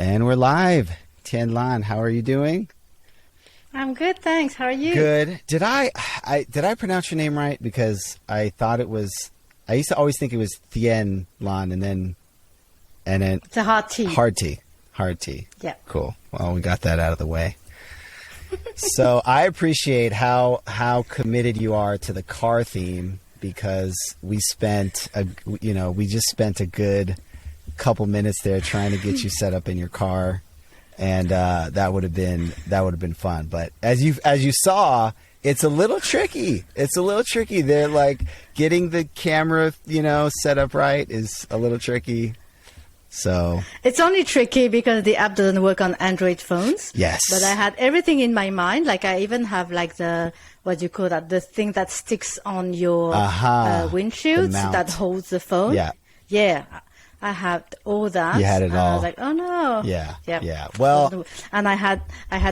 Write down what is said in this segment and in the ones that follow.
And we're live. Thien-Lan, how are you doing? I'm good, thanks. How are you? Good. Did I pronounce your name right? Because I thought it was, I used to always think it was Thien-Lan and then It's a hard T. Hard T. Yeah. Cool. Well, we got that out of the way. So I appreciate how committed you are to the car theme, because we just spent a good couple minutes there trying to get you set up in your car, and that would have been fun. But as you saw, it's a little tricky. They're like getting the camera, set up right is a little tricky. So it's only tricky because the app doesn't work on Android phones. Yes. But I had everything in my mind. Like I even have like the, what do you call that? The thing that sticks on your windshield that holds the phone. Yeah. Yeah. I had all that. You had it all. I was like, oh no. Yeah. Yep. Yeah. Well, and I had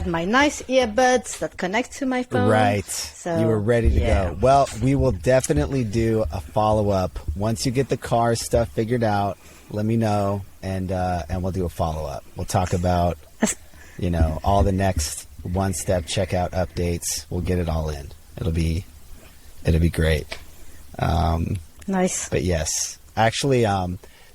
my nice earbuds that connect to my phone. Right. So you were ready to go. Well, we will definitely do a follow-up once you get the car stuff figured out. Let me know, and we'll do a follow-up. We'll talk about, all the next one-step checkout updates. We'll get it all in. It'll be great. Nice. But yes, actually,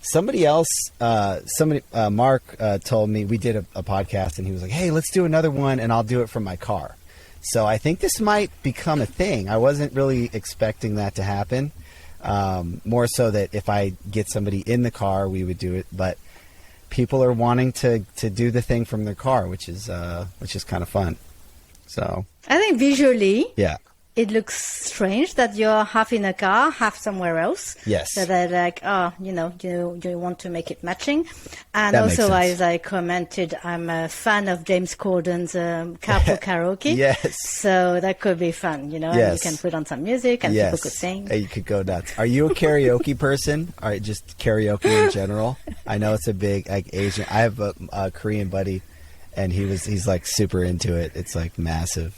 somebody else, Mark told me, we did a podcast, and he was like, "Hey, let's do another one, and I'll do it from my car." So I think this might become a thing. I wasn't really expecting that to happen. More so that if I get somebody in the car, we would do it. But people are wanting to do the thing from their car, which is kind of fun. So I think visually, yeah, it looks strange that you're half in a car, half somewhere else. Yes. So they're like, you want to make it matching. And that also, as I commented, I'm a fan of James Corden's Carpool Karaoke. Yes. So that could be fun, Yes. and you can put on some music and people could sing. You could go nuts. Are you a karaoke person? Or just karaoke in general? I know it's a big Asian. I have a Korean buddy, and he's like super into it. It's like massive,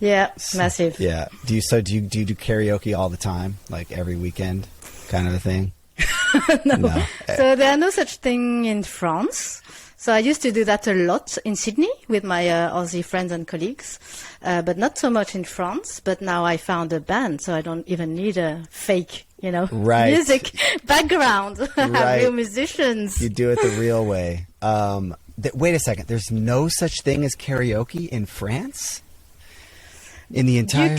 Yeah, massive. Yeah. Do you do karaoke all the time, like every weekend, kind of a thing? No. So there are no such thing in France. So I used to do that a lot in Sydney with my Aussie friends and colleagues, but not so much in France. But now I found a band, so I don't even need a fake, Right. music background. I have real musicians. You do it the real way. Wait a second. There's no such thing as karaoke in France? In the entire... You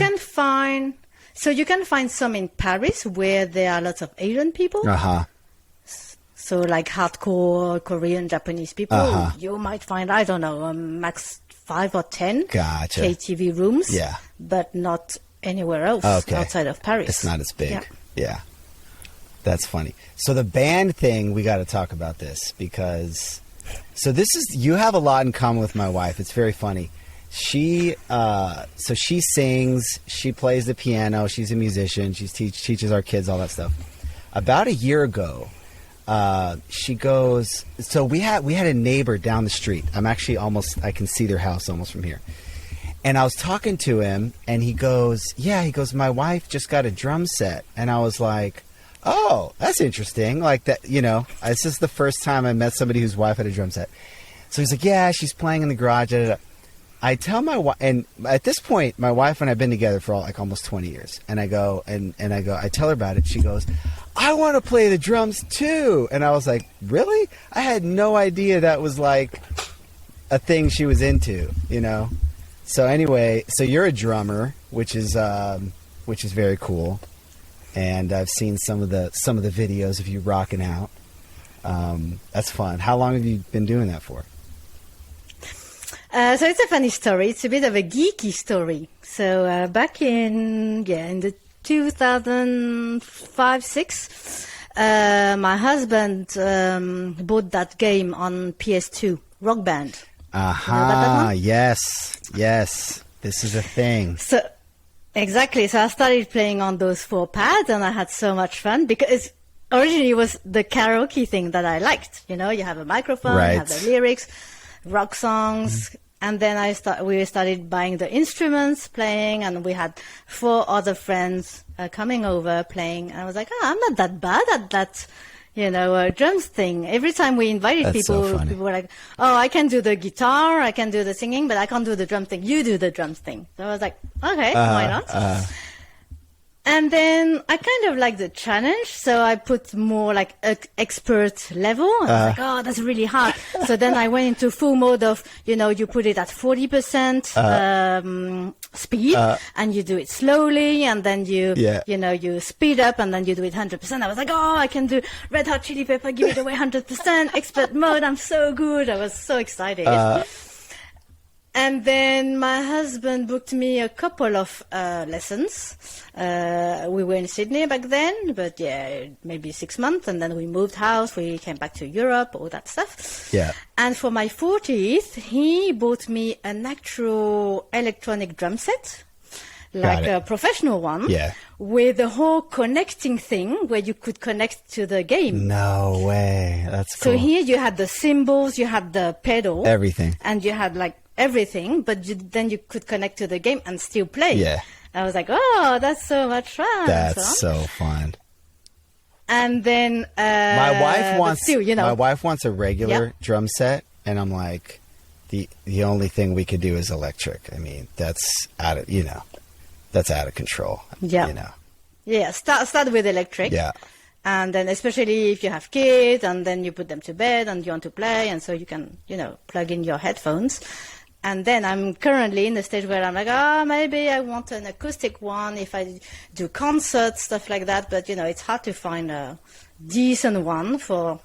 can find some in Paris where there are lots of Asian people. Uh-huh. So like hardcore Korean, Japanese people. You might find, I don't know, max 5 or 10 Gotcha. KTV rooms. Yeah. But not anywhere else outside of Paris. It's not as big. Yeah. That's funny. So the band thing, we got to talk about this because... So you have a lot in common with my wife. It's very funny. She sings, she plays the piano, she's a musician, she teaches our kids all that stuff. About a year ago, she goes, so we had a neighbor down the street. I can see their house almost from here. And I was talking to him, and he goes, my wife just got a drum set. And I was like, oh, that's interesting. Like that, this is the first time I met somebody whose wife had a drum set. So he's like, yeah, she's playing in the garage. I tell my wife, and at this point, my wife and I have been together for like almost 20 years. And I go, I tell her about it. She goes, I want to play the drums too. And I was like, really? I had no idea that was like a thing she was into, So anyway, so you're a drummer, which is very cool. And I've seen some of the videos of you rocking out. That's fun. How long have you been doing that for? So it's a funny story. It's a bit of a geeky story. So back in the 2005-06, my husband bought that game on PS2, Rock Band. Yes. This is a thing. So exactly. So I started playing on those 4 pads, and I had so much fun because originally it was the karaoke thing that I liked. You have a microphone, you have the lyrics, rock songs. And then we started buying the instruments, playing, and we had 4 other friends coming over playing. And I was like, I'm not that bad at that, drums thing. Every time we invited people were like, "Oh, I can do the guitar, I can do the singing, but I can't do the drum thing. You do the drums thing." So I was like, "Okay, why not?" And then I kind of like the challenge, so I put more like expert level. I was like, "Oh, that's really hard." So then I went into full mode of, you put it at 40% speed, and you do it slowly, and then you speed up, and then you do it 100%. I was like, "Oh, I can do Red Hot Chili Pepper, give it away 100%, expert mode. I'm so good." I was so excited. And then my husband booked me a couple of lessons. We were in Sydney back then, but maybe 6 months. And then we moved house. We came back to Europe, all that stuff. Yeah. And for my 40th, he bought me an actual electronic drum set, like a professional one, with the whole connecting thing where you could connect to the game. No way. That's cool. So here you had the cymbals, you had the pedal. Everything. And you had like everything, but then you could connect to the game and still play. Yeah. I was like, "Oh, that's so much fun." That's so fun. And then my wife wants a regular drum set, and I'm like, the only thing we could do is electric. I mean, that's out of that's out of control. Yeah. Yeah. Start with electric. Yeah. And then especially if you have kids, and then you put them to bed and you want to play, and so you can, plug in your headphones. And then I'm currently in the stage where I'm like, maybe I want an acoustic one if I do concerts, stuff like that. But, it's hard to find a decent one for,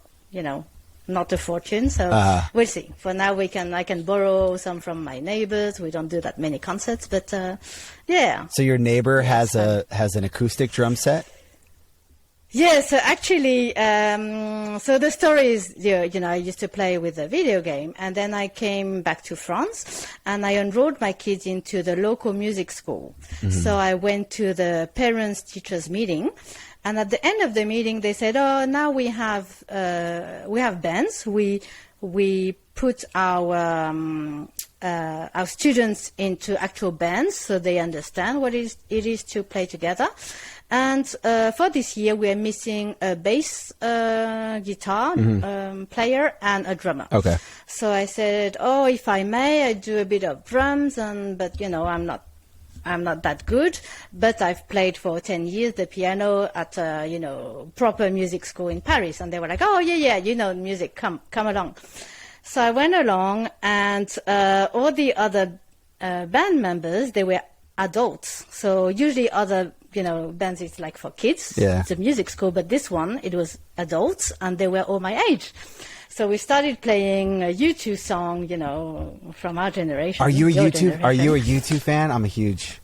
not a fortune. So we'll see. For now, I can borrow some from my neighbors. We don't do that many concerts, but yeah. So your neighbor has an acoustic drum set? Yeah, so actually, so the story is, I used to play with a video game, and then I came back to France, and I enrolled my kids into the local music school. Mm-hmm. So I went to the parents-teachers meeting, and at the end of the meeting, they said, "Oh, now we have bands. We put our students into actual bands, so they understand what it is to play together." And for this year, we are missing a bass guitar player and a drummer. Okay. So I said, "Oh, if I may, I do a bit of drums, but I'm not that good. But I've played for 10 years the piano at proper music school in Paris." And they were like, "Oh yeah, music, come along." So I went along, and all the other band members, they were adults. So usually other bands, it's like for kids. Yeah. It's a music school, but this one, it was adults, and they were all my age. So we started playing a U2 song, from our generation. Are you a U2 fan? I'm a huge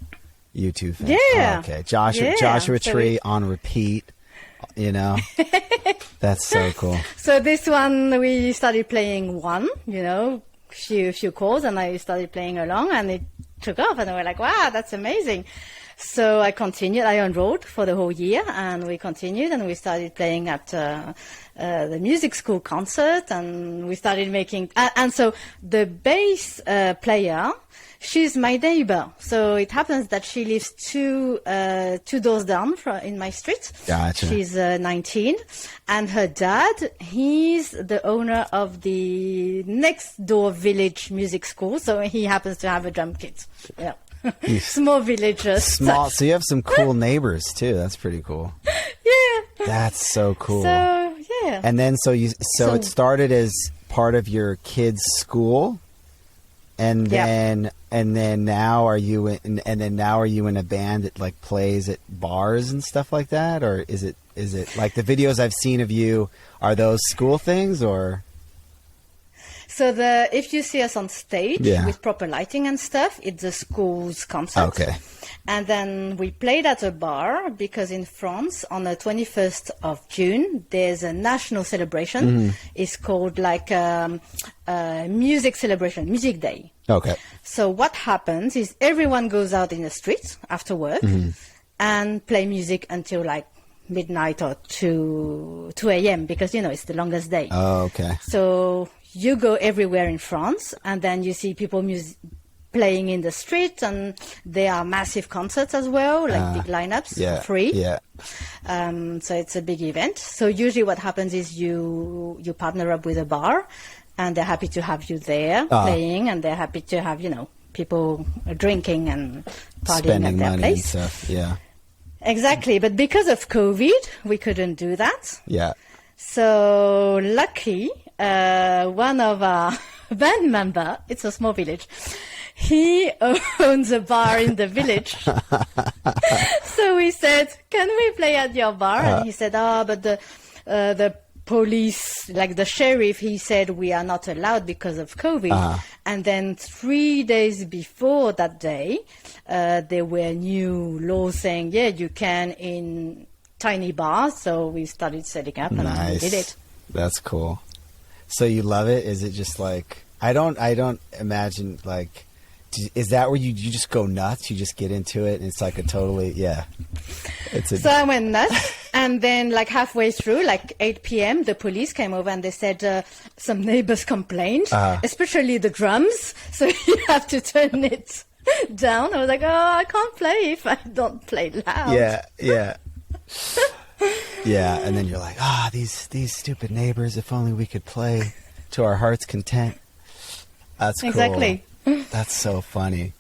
U2 fan. Yeah. Oh, okay. Joshua Tree on repeat. That's so cool. So this one, we started playing few chords, and I started playing along, and it took off, and we were like, "Wow, that's amazing." So I continued. I enrolled for the whole year, and we continued, and we started playing at the music school concert, and we started making. And so the bass player, she's my neighbor. So it happens that she lives two doors down in my street. Gotcha. She's 19, and her dad, he's the owner of the next door village music school. So he happens to have a drum kit. Yeah. Small villagers. So you have some cool neighbors too. That's pretty cool. Yeah. That's so cool. So yeah. And then so it started as part of your kids' school, and then now are you in a band that like plays at bars and stuff like that, or is it like the videos I've seen of you, are those school things or? So if you see us on stage with proper lighting and stuff, it's a school's concert. Okay. And then we played at a bar because in France, on the 21st of June, there's a national celebration. Mm-hmm. It's called like music celebration, Music Day. Okay. So what happens is everyone goes out in the streets after work and play music until like midnight or 2 a.m. because, it's the longest day. Oh, okay. So you go everywhere in France, and then you see people playing in the street, and there are massive concerts as well, like big lineups for free. Yeah. So it's a big event. So usually what happens is you partner up with a bar, and they're happy to have you there playing, and they're happy to have, people drinking and partying spending at their money place. and stuff. Yeah. Exactly. But because of COVID, we couldn't do that. Yeah. So luckily, one of our band member, it's a small village, he owns a bar in the village. So we said, can we play at your bar? And he said, but the police, like the sheriff, he said we are not allowed because of COVID. And then 3 days before that day, there were new laws saying, you can in tiny bars. So we started setting up and we did it. That's cool. So you love it? Is it just like, I don't imagine, like, is that where you just go nuts? You just get into it and it's like a totally, So I went nuts. And then like halfway through, like 8 p.m., the police came over and they said some neighbors complained, especially the drums. So you have to turn it down. I was like, I can't play if I don't play loud. Yeah. Yeah, and then you're like, these stupid neighbors, if only we could play to our heart's content. That's cool. Exactly. That's so funny.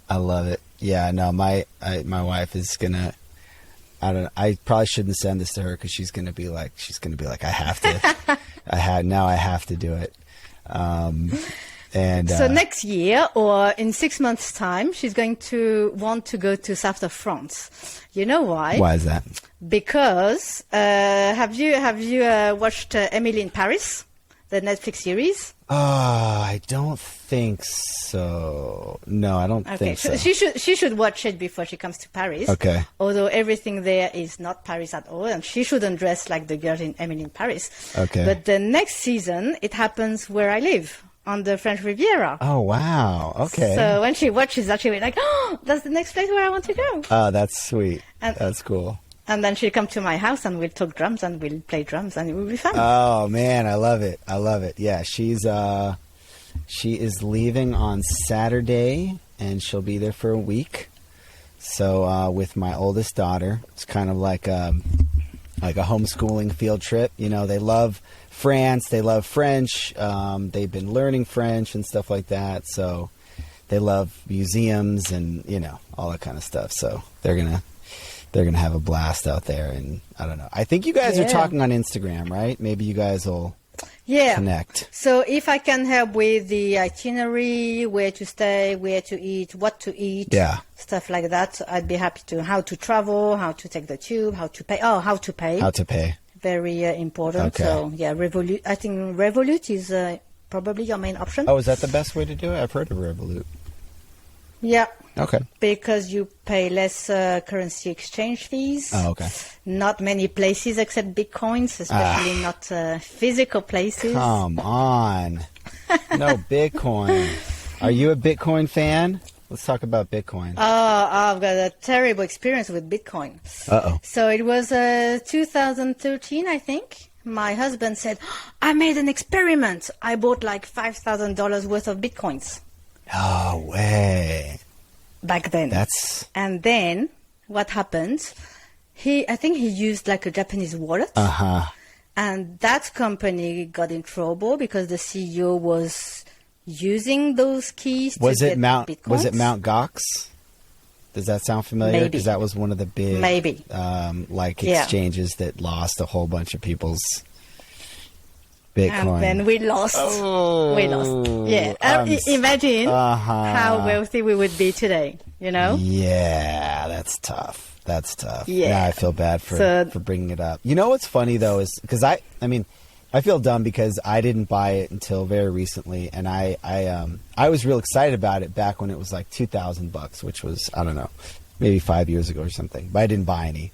I love it. Yeah, no, my wife is gonna, I don't know, I probably shouldn't send this to her because she's gonna be like, I have to, I have to do it. And so next year or in 6 months' time, she's going to want to go to south of France. You know why? Why is that? Because have you watched Emily in Paris, the Netflix series? I don't think so. No, I don't think so. She should watch it before she comes to Paris. Okay. Although everything there is not Paris at all, and she shouldn't dress like the girl in Emily in Paris. Okay. But the next season, it happens where I live, on the French Riviera. Oh, wow. Okay. So when she watches that, she'll be like, that's the next place where I want to go. Oh, that's sweet. That's cool. And then she'll come to my house and we'll talk drums and we'll play drums and it will be fun. Oh, man, I love it. I love it. Yeah, she is leaving on Saturday and she'll be there for a week. So with my oldest daughter, it's kind of like a homeschooling field trip. They love France, they love French. They've been learning French and stuff like that. So they love museums and, all that kind of stuff. So they're going to have a blast out there. And I don't know. I think you guys are talking on Instagram, right? Maybe you guys will connect. So if I can help with the itinerary, where to stay, where to eat, what to eat, stuff like that, I'd be happy to. How to travel, how to take the tube, how to pay. Oh, how to pay. How to pay. Very important. Okay. So, Revolut. I think Revolut is probably your main option. Oh, is that the best way to do it? I've heard of Revolut. Yeah. Okay. Because you pay less currency exchange fees. Oh, okay. Not many places accept Bitcoins, especially not physical places. Come on. No Bitcoin. Are you a Bitcoin fan? Let's talk about Bitcoin. Oh, I've got a terrible experience with Bitcoin. Uh-oh. So it was 2013, I think. My husband said, I made an experiment. I bought like $5,000 worth of Bitcoins. No way. Back then. And then what happened? I think he used like a Japanese wallet. And that company got in trouble because the CEO was using those keys to get Bitcoins. Was it Mt. Gox? Does that sound familiar? Maybe. Because that was one of the big exchanges that lost a whole bunch of people's Bitcoin. And then we lost. We lost. Yeah. Imagine how wealthy we would be today, Yeah, that's tough. Yeah. Now I feel bad for bringing it up. You know what's funny, though, is because I feel dumb because I didn't buy it until very recently. And I was real excited about it back when it was like $2,000, which was, I don't know, maybe 5 years ago or something. But I didn't buy any.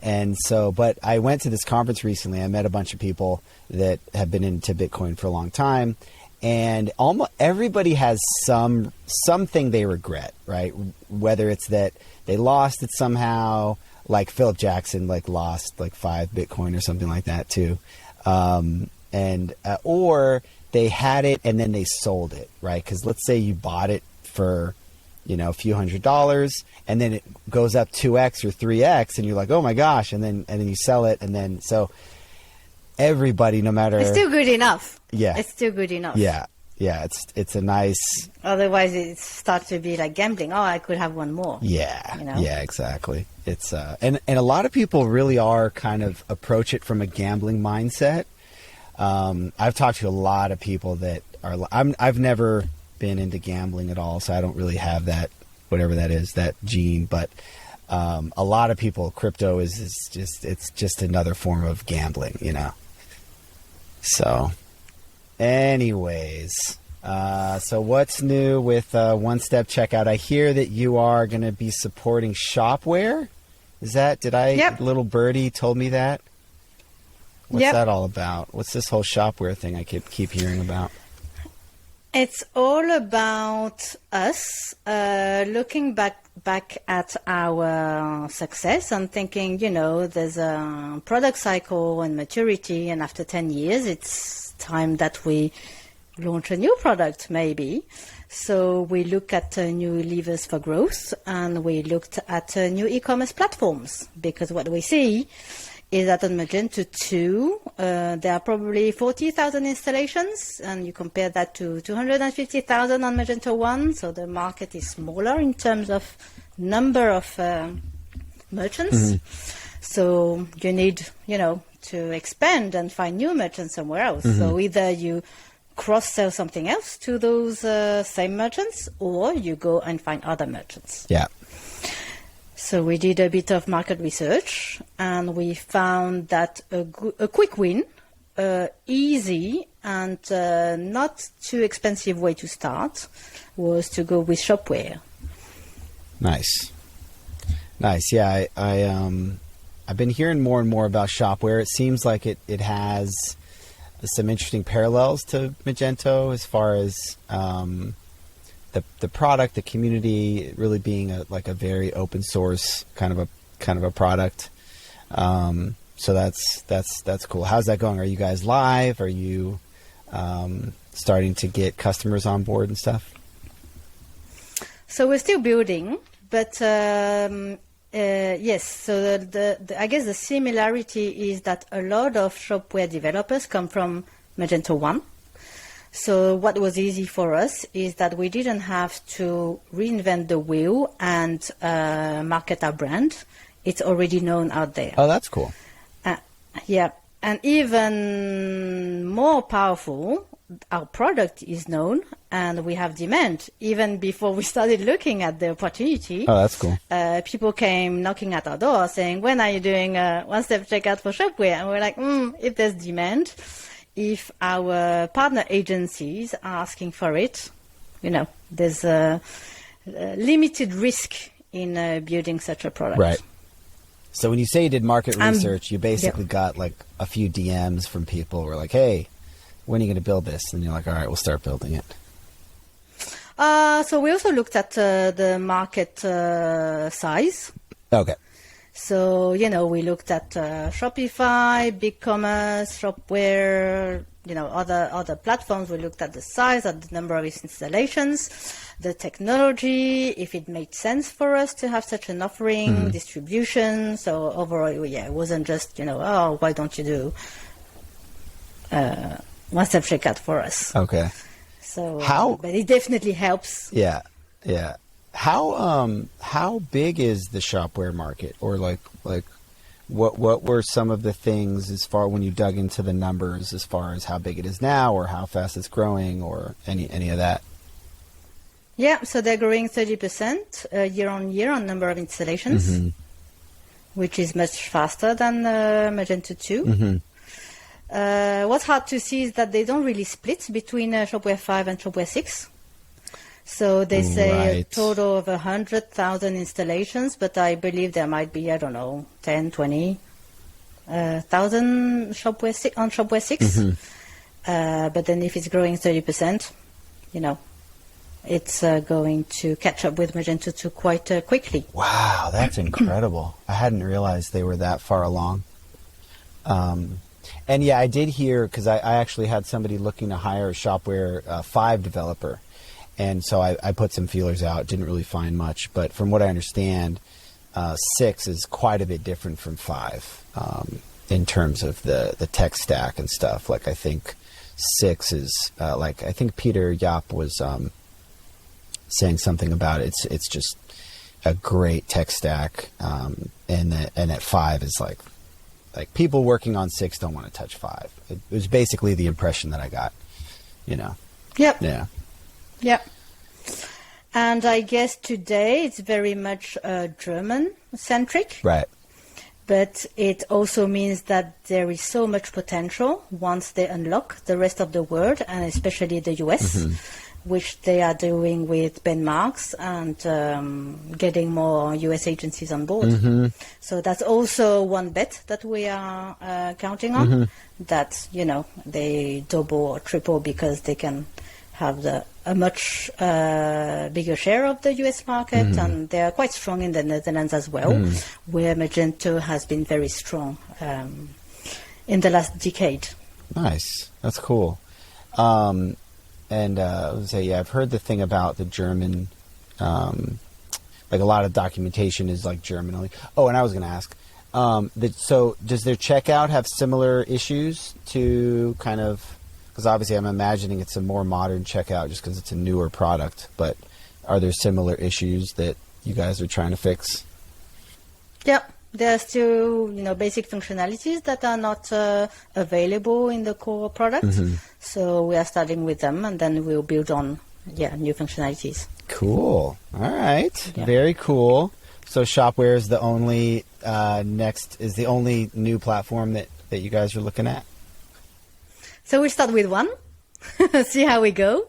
And so, but I went to this conference recently. I met a bunch of people that have been into Bitcoin for a long time, and almost everybody has something they regret, right? Whether it's that they lost it somehow, like Philip Jackson, like lost like 5 Bitcoin or something like that too, or they had it and then they sold it, right? Because let's say you bought it for, a few $100s, and then it goes up 2x or 3x, and you're like, oh my gosh, and then you sell it, and then so everybody, no matter, it's still good enough. Yeah, it's still good enough. Yeah, it's a nice. Otherwise, it starts to be like gambling. Oh, I could have one more. Yeah, yeah, exactly. It's and a lot of people really are kind of approach it from a gambling mindset. I've talked to a lot of people that are. I've never been into gambling at all, so I don't really have that, whatever that is, that gene. But a lot of people, crypto is just another form of gambling, So, anyways, so what's new with OneStepCheckout? I hear that you are going to be supporting Shopware. Is that? Yep. Little birdie told me that. What's Yep. that all about? What's this whole Shopware thing I keep hearing about? It's all about us looking back at our success and thinking, there's a product cycle and maturity, and after 10 years, it's time that we launch a new product, maybe. So we look at new levers for growth, and we looked at new e-commerce platforms, because what we see is that on Magento 2, there are probably 40,000 installations, and you compare that to 250,000 on Magento 1, so the market is smaller in terms of number of merchants. So you need, to expand and find new merchants somewhere else. So either you cross-sell something else to those same merchants, or you go and find other merchants. Yeah. So we did a bit of market research, and we found that a quick win, easy and not too expensive way to start was to go with Shopware. Nice. Yeah, I've been hearing more and more about Shopware. It seems like it has some interesting parallels to Magento as far as the product, the community really being a very open source kind of a product. So that's cool. How's that going? Are you guys live? Are you starting to get customers on board and stuff? So we're still building, but yes. So I guess the similarity is that a lot of Shopware developers come from Magento 1. So what was easy for us is that we didn't have to reinvent the wheel and market our brand. It's already known out there. Oh, that's cool. Yeah. And even more powerful, our product is known and we have demand. Even before we started looking at the opportunity. Oh, that's cool. People came knocking at our door saying, when are you doing a OneStepCheckout for Shopware? And we're like, if there's demand, if our partner agencies are asking for it, there's a limited risk in building such a product. Right. So when you say you did market research, you basically got like a few DMs from people who were like, hey, when are you going to build this? And you're like, all right, we'll start building it. So we also looked at the market size. Okay. So, we looked at Shopify, BigCommerce, Shopware, other platforms. We looked at the size, at the number of installations, the technology, if it made sense for us to have such an offering, distribution. So overall, it wasn't just, why don't you do OneStepCheckout for us? Okay. So, but it definitely helps. Yeah. How big is the Shopware market, or like what were some of the things as far when you dug into the numbers as far as how big it is now, or how fast it's growing, or any of that? Yeah, so they're growing 30% year on year on number of installations, which is much faster than Magento 2. What's hard to see is that they don't really split between Shopware 5 and Shopware 6. So they say a total of 100,000 installations, but I believe there might be, 10, 20,000 Shopware 6, on Shopware 6. But then if it's growing 30%, it's going to catch up with Magento 2 quite quickly. Wow, that's incredible. I hadn't realized they were that far along. And yeah, I did hear, because I actually had somebody looking to hire a Shopware 5 developer. And so I put some feelers out, didn't really find much. But from what I understand, 6 is quite a bit different from 5 in terms of the tech stack and stuff. Like I think 6 is I think Peter Yap was saying something about it. It's just a great tech stack, and at 5 is like people working on 6 don't want to touch 5. It was basically the impression that I got, Yep. Yeah. Yep. And I guess today it's very much German-centric. Right. But it also means that there is so much potential once they unlock the rest of the world, and especially the US, which they are doing with Ben Marks and getting more US agencies on board. So that's also one bet that we are counting on, that, they double or triple because they can have a much bigger share of the US market, and they are quite strong in the Netherlands as well, where Magento has been very strong in the last decade. Nice. That's cool. And I would say, I've heard the thing about the German, like a lot of documentation is like German only. Oh, and I was going to ask, so does their checkout have similar issues to kind of, because obviously I'm imagining it's a more modern checkout just because it's a newer product, but are there similar issues that you guys are trying to fix? Yep. There are still, basic functionalities that are not available in the core product. So we are starting with them, and then we'll build on, new functionalities. Cool. All right. Yeah. Very cool. So Shopware is the only the only new platform that you guys are looking at? So we start with one, see how we go.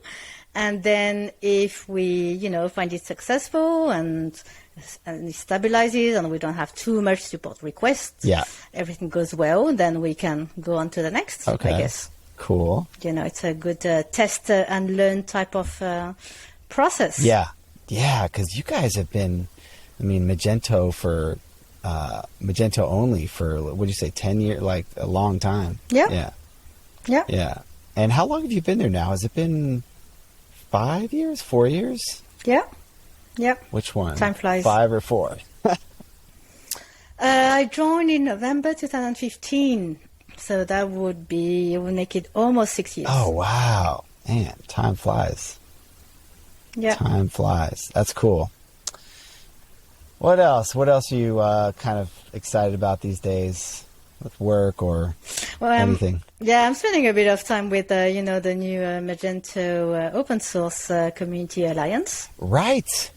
And then if we, find it successful and it stabilizes and we don't have too much support requests, everything goes well, then we can go on to the next, I guess. Cool. It's a good test and learn type of process. Yeah, because you guys have been, Magento for, Magento only for, what do you say, 10 years, like a long time. Yeah. Yeah. And how long have you been there now? Has it been 5 years, 4 years? Yeah. Which one? Time flies. 5 or 4? I joined in November 2015. So that would make it almost 6 years. Oh, wow. Man, time flies. Yeah. Time flies. That's cool. What else? What else are you kind of excited about these days with work or anything? I'm spending a bit of time with, the new Magento Open Source Community Alliance. Right.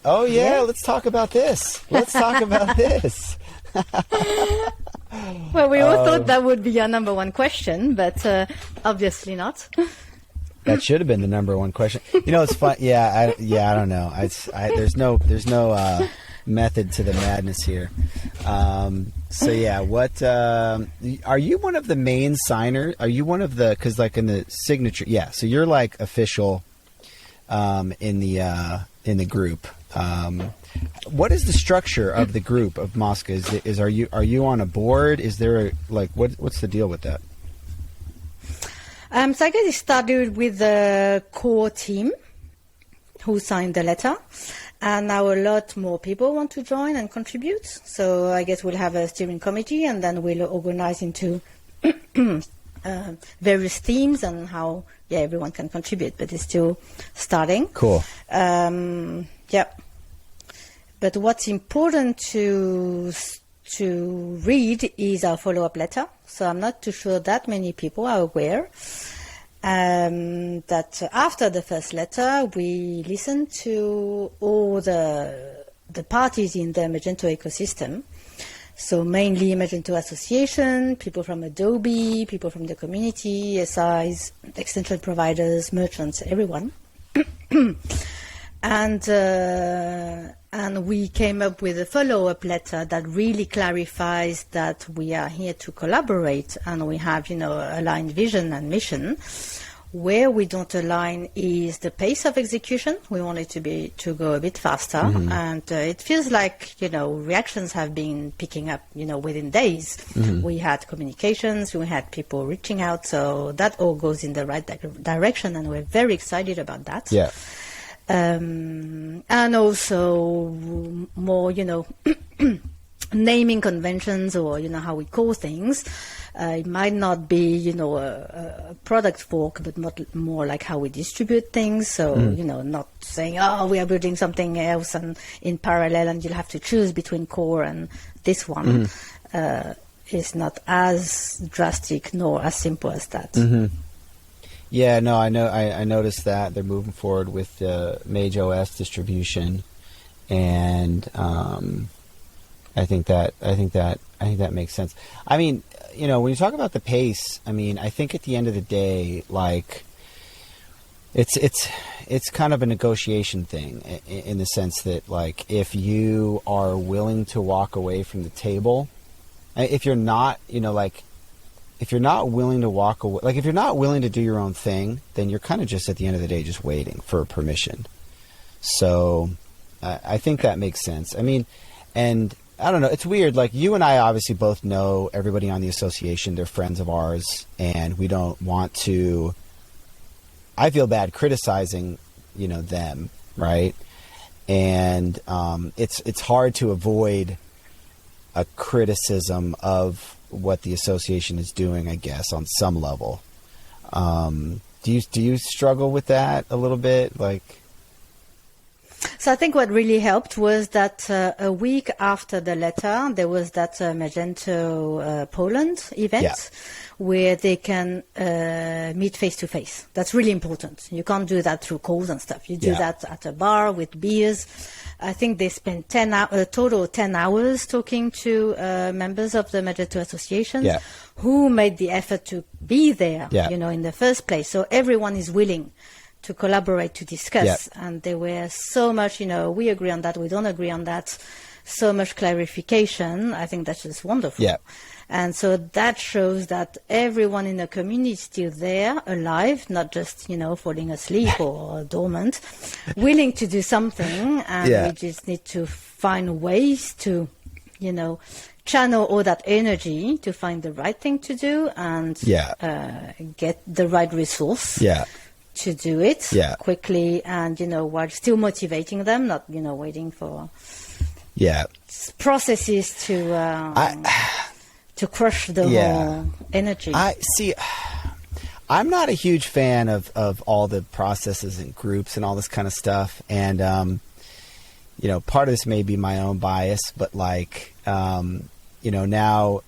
Oh, yeah. Let's talk about this. Well, we all thought that would be our number one question, but obviously not. That should have been the number one question. It's fun. I don't know. There's no method to the madness here. What are you one of the main signers? Are you one of the, because like in the signature? Yeah. So you're like official in the group. What is the structure of the group of Mosca? Are you on a board? Is there what's the deal with that? So I guess it started with the core team who signed the letter, and now a lot more people want to join and contribute. So I guess we'll have a steering committee, and then we'll organize into various themes and how everyone can contribute. But it's still starting. Cool. But what's important to read is our follow-up letter. So I'm not too sure that many people are aware that after the first letter, we listened to all the parties in the Magento ecosystem. So mainly Magento Association, people from Adobe, people from the community, SIs, extension providers, merchants, everyone. And we came up with a follow-up letter that really clarifies that we are here to collaborate and we have, aligned vision and mission, Where we don't align is the pace of execution. We want it to go a bit faster, and it feels like reactions have been picking up within days. We had communications, we had people reaching out, so that all goes in the right direction, and we're very excited about that. Yeah. And also more naming conventions, or how we call things. It might not be a product fork, but more like how we distribute things. So not saying, oh, we are building something else and in parallel, and you'll have to choose between core and this one. Is not as drastic nor as simple as that. Yeah, no, I know. I noticed that they're moving forward with the Mage OS distribution, and I think that makes sense. I mean, when you talk about the pace, I mean, I think at the end of the day, like, it's kind of a negotiation thing in the sense that, like, if you are willing to walk away from the table, if you're not, if you're not willing to walk away, like, if you're not willing to do your own thing, then you're kind of just at the end of the day just waiting for permission. So I think that makes sense. I mean, and I don't know. It's weird. Like, you and I obviously both know everybody on the association. They're friends of ours, and we don't want to. I feel bad criticizing, them, right? And it's hard to avoid a criticism of what the association is doing, I guess, on some level. Do you struggle with that a little bit, like? So I think what really helped was that a week after the letter, there was that Magento Poland event where they can meet face-to-face. That's really important. You can't do that through calls and stuff. You do that at a bar with beers. I think they spent a total of 10 hours talking to members of the Magento Association who made the effort to be there, in the first place. So everyone is willing to collaborate, to discuss. And there were so much, we agree on that, we don't agree on that, so much clarification. I think that's just wonderful. And so that shows that everyone in the community is still there, alive, not just, falling asleep or dormant, willing to do something. And we just need to find ways to, channel all that energy to find the right thing to do and get the right resource. To do it quickly and, while still motivating them, not, waiting for processes to crush the whole energy. I'm not a huge fan of all the processes and groups and all this kind of stuff. And, part of this may be my own bias, but like, now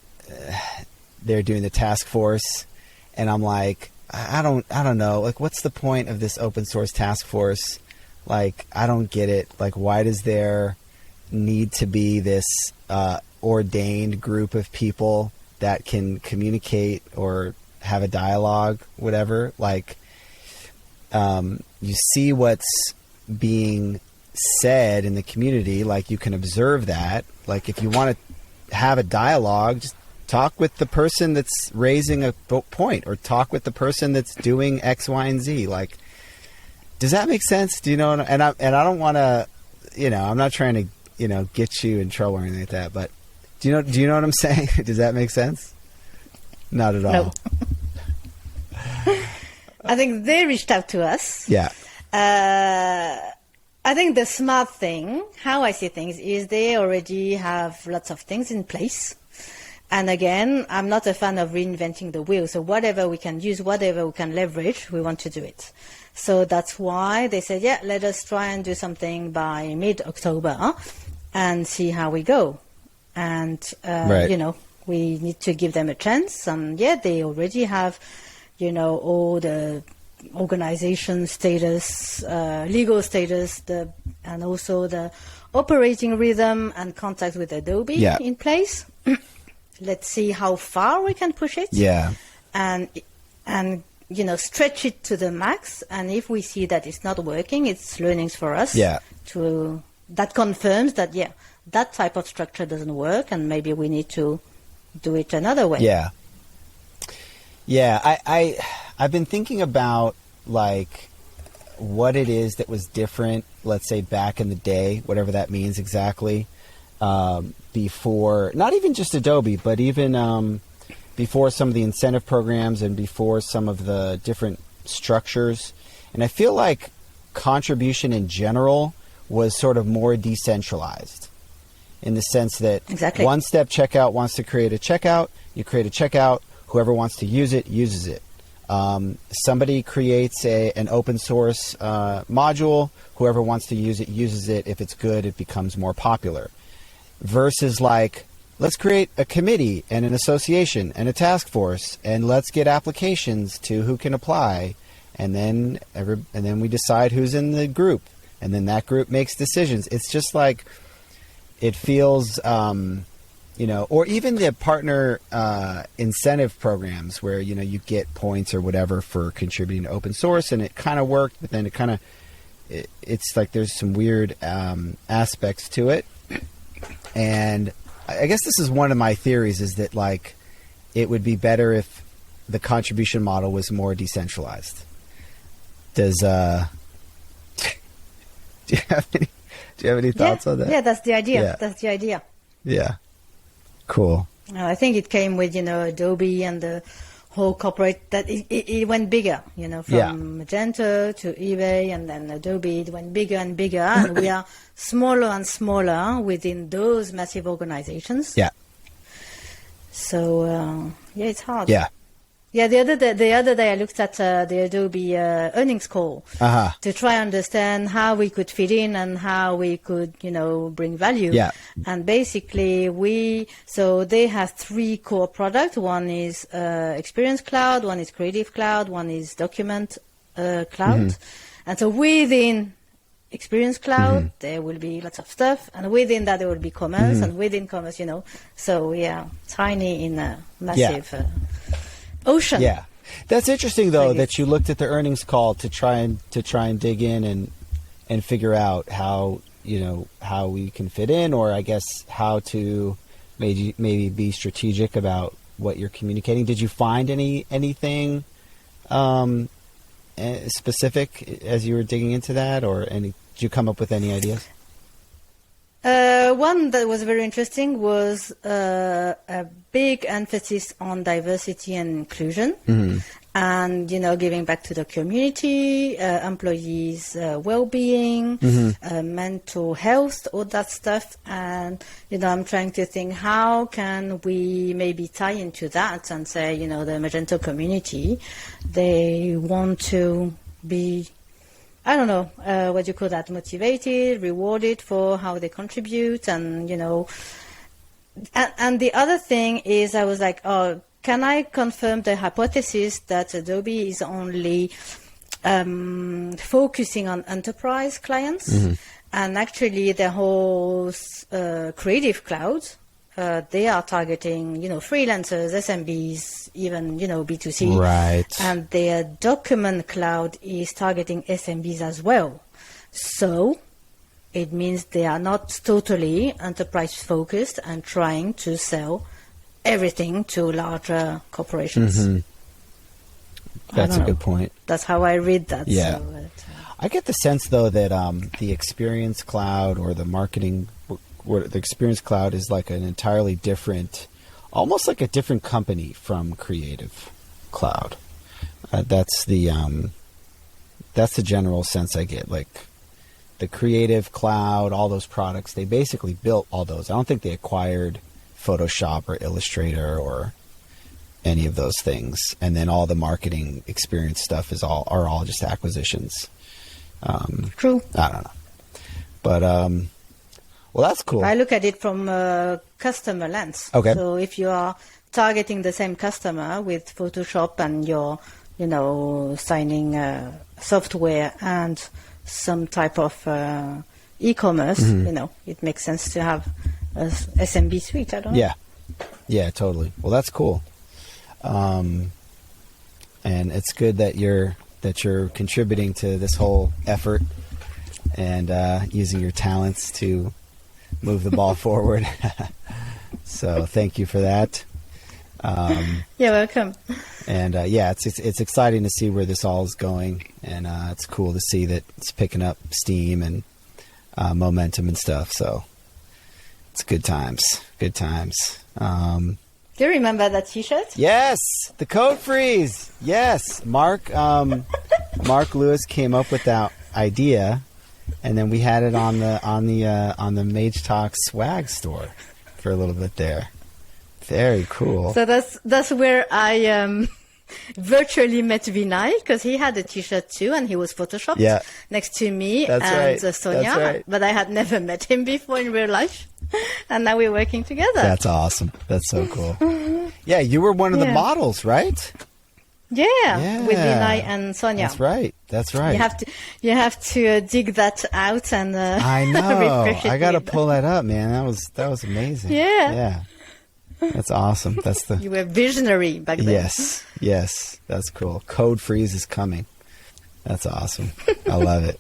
they're doing the task force and I'm like, I don't know. Like, what's the point of this open source task force? Like, I don't get it. Like, why does there need to be this ordained group of people that can communicate or have a dialogue, whatever? Like, you see what's being said in the community. Like, you can observe that. Like, if you want to have a dialogue, just talk with the person that's raising a point, or talk with the person that's doing X, Y, and Z. Like, does that make sense? Do you know? And I don't want to, I'm not trying to, get you in trouble or anything like that. But do you know what I'm saying? Does that make sense? Not at all. No. I think they reached out to us. I think the smart thing, how I see things, is they already have lots of things in place. And again, I'm not a fan of reinventing the wheel. So whatever we can use, whatever we can leverage, we want to do it. So that's why they said, let us try and do something by mid-October and see how we go. And, we need to give them a chance. And they already have, all the organization status, legal status, and also the operating rhythm and contact with Adobe in place. Let's see how far we can push it. And stretch it to the max. And if we see that it's not working, it's learnings for us. That confirms that, that type of structure doesn't work, and maybe we need to do it another way. I've been thinking about like what it is that was different, let's say back in the day, whatever that means exactly, before, not even just Adobe, but even before some of the incentive programs and before some of the different structures. And I feel like contribution in general was sort of more decentralized in the sense that OneStepCheckout wants to create a checkout, you create a checkout, whoever wants to use it, uses it. Somebody creates an open source module, whoever wants to use it, uses it. If it's good, it becomes more popular. Versus like, let's create a committee and an association and a task force, and let's get applications to who can apply, and then we decide who's in the group, and then that group makes decisions. It's just like, it feels, or even the partner incentive programs where, you get points or whatever for contributing to open source, and it kind of worked, but then it's like there's some weird aspects to it. And I guess this is one of my theories, is that like it would be better if the contribution model was more decentralized. Does do you have any thoughts on that? Yeah, that's the idea. Yeah. That's the idea. Yeah. Cool. I think it came with, Adobe and the whole corporate, that it went bigger, from Magento to eBay, and then Adobe, it went bigger and bigger, and we are smaller and smaller within those massive organizations. Yeah. So, it's hard. Yeah. Yeah, the other day I looked at the Adobe earnings call to try and understand how we could fit in and how we could, bring value. Yeah. And basically they have 3 core products. One is Experience Cloud, one is Creative Cloud, one is Document Cloud. Mm-hmm. And so within Experience Cloud, there will be lots of stuff, and within that there will be commerce, and within commerce, so tiny in a massive ocean. Yeah, that's interesting though, that you looked at the earnings call to try and dig in and figure out how how we can fit in, or I guess how to maybe be strategic about what you're communicating. Did you find anything specific as you were digging into that, or did you come up with any ideas? One that was very interesting was a big emphasis on diversity and inclusion, and giving back to the community, employees' well-being, mental health, all that stuff. And I'm trying to think, how can we maybe tie into that and say, the Magento community, they want to be, I don't know, what you call that, motivated, rewarded for how they contribute, and, and the other thing is, I was like, can I confirm the hypothesis that Adobe is only focusing on enterprise clients, and actually the whole Creative Cloud, they are targeting, freelancers, SMBs, even, B2C. Right. And their Document Cloud is targeting SMBs as well. So it means they are not totally enterprise focused and trying to sell everything to larger corporations. That's a good point. That's how I read that. Yeah. So, I get the sense though that the Experience Cloud or the marketing, the Experience Cloud is like an entirely different, almost like a different company from Creative Cloud. That's the general sense I get. Like the Creative Cloud, all those products, they basically built all those. I don't think they acquired Photoshop or Illustrator or any of those things. And then all the marketing experience stuff are all just acquisitions. True. I don't know. But well, that's cool. I look at it from a customer lens. Okay. So if you are targeting the same customer with Photoshop and you're, signing software and some type of e-commerce, it makes sense to have a SMB suite. I don't know. Yeah, totally. Well, that's cool. And it's good that you're contributing to this whole effort and using your talents to move the ball forward. So thank you for that. You're welcome. And yeah, it's exciting to see where this all is going, and it's cool to see that it's picking up steam and momentum and stuff. So it's good times. Good times. Do you remember that T-shirt? Yes, the code freeze. Yes, Mark Lewis came up with that idea, and then we had it on the Mage Talk swag store for a little bit there. Very cool. So that's where I virtually met Vinay, because he had a T-shirt too, and he was photoshopped next to me Sonia. That's right. But I had never met him before in real life, and now we're working together. That's awesome. That's so cool. Yeah, you were one of the models, right? Yeah, with Vinay and Sonia. That's right. You have to dig that out and I know. refresh it. I got to pull that up, man. That was amazing. Yeah. That's awesome. You were visionary back then. Yes. That's cool. Code freeze is coming. That's awesome. I love it.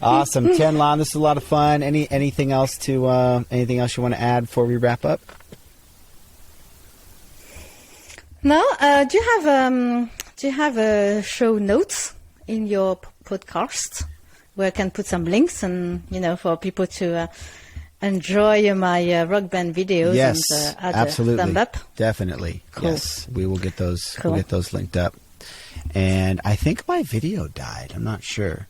Awesome. Thien-Lan, this is a lot of fun. Anything else you want to add before we wrap up? No. Do you have show notes in your podcast where I can put some links and for people to enjoy my Rock Band videos? Yes, and add absolutely. a thumb up? Definitely. Cool. Yes, we will get those. Cool. We'll get those linked up. And I think my video died. I'm not sure.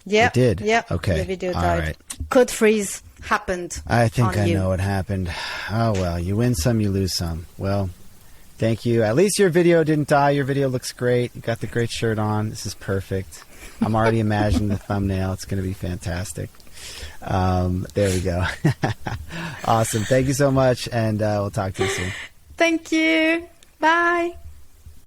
Yeah, it did. Yeah. Okay. The video All died. right. Code freeze happened. I think I you. know what happened. Oh well, you win some, you lose some. Well, thank you. At least your video didn't die. Your video looks great. You got the great shirt on. This is perfect. I'm already imagining the thumbnail. It's going to be fantastic. There we go. Awesome. Thank you so much, and we'll talk to you soon. Thank you. Bye.